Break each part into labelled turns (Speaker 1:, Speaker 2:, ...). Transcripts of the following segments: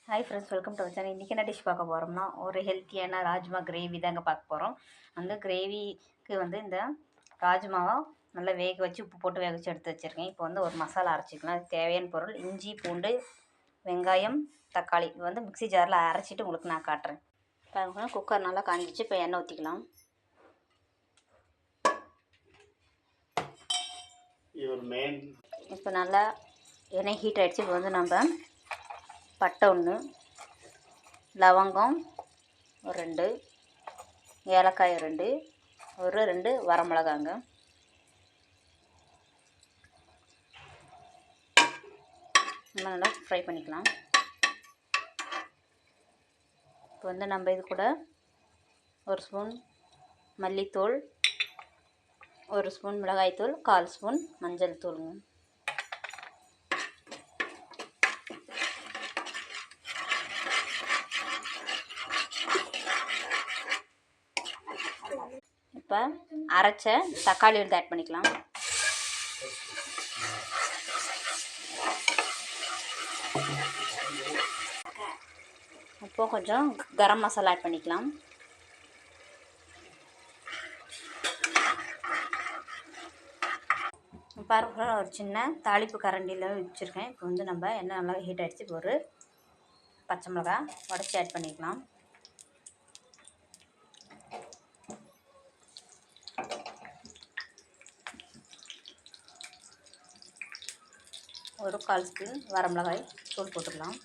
Speaker 1: Hi friends, welcome to our channel. இன்றைக்கி என்ன dish பார்க்க போகிறோம்னா, ஒரு ஹெல்த்தியான ராஜ்மா கிரேவி தாங்க பார்க்க போகிறோம். அந்த கிரேவிக்கு இந்த ராஜ்மாவை நல்லா வேக வச்சு உப்பு போட்டு வேக வச்சு எடுத்து வச்சுருக்கேன். இப்போ ஒரு மசாலா அரைச்சிக்கலாம். அதுக்கு தேவையான பொருள் இஞ்சி, பூண்டு, வெங்காயம், தக்காளி. இது மிக்ஸி ஜாரில் அரைச்சிட்டு உங்களுக்கு நான் காட்டுறேன். பாருங்க, குக்கர் நல்லா காஞ்சிச்சு. இப்போ எண்ணெய் ஊற்றிக்கலாம். இப்போ நல்லா எண்ணெய் ஹீட் ஆகிடுச்சு. இப்போ நம்ம பட்டை 1, லவங்கம் ஒரு 2, ஏலக்காய் 2, ஒரு 2 வரமிளகாங்க. நல்லா ஃப்ரை பண்ணிக்கலாம். இப்போ நம்ம இது கூட ஒரு ஸ்பூன் மல்லித்தூள், ஒரு ஸ்பூன் மிளகாய்த்தூள், 1/4 ஸ்பூன் மஞ்சள் தூளுங்க. இப்போ அரைச்ச தக்காளி ஆட் பண்ணிக்கலாம். இப்போ கொஞ்சம் கரம் மசாலா ஆட் பண்ணிக்கலாம். பாருங்க, ஒரு சின்ன தாளிப்பு கரண்டியில் வச்சுருக்கேன். இப்போ நம்ம எண்ணெய் நல்லா ஹீட் ஆகிடுச்சு. இப்போ ஒரு பச்சை மிளகா உடச்சி ஆட் பண்ணிக்கலாம். ஒரு 1/4 ஸ்பூன் வரமிளகாய் தூள் போட்டுக்கலாம்.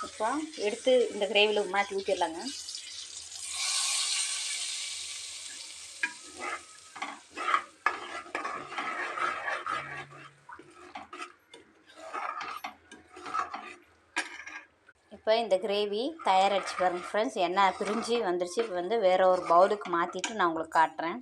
Speaker 1: இப்போ எடுத்து இந்த கிரேவியில் மாற்றி ஊற்றிடலாங்க. இப்போ இந்த கிரேவி தயாராகிடுச்சு பாருங்கள் ஃப்ரெண்ட்ஸ். எண்ணெய் பிரிஞ்சு வந்துருச்சு. இப்போ வேறு ஒரு பவுலுக்கு மாற்றிட்டு நான் உங்களுக்கு காட்டுறேன்.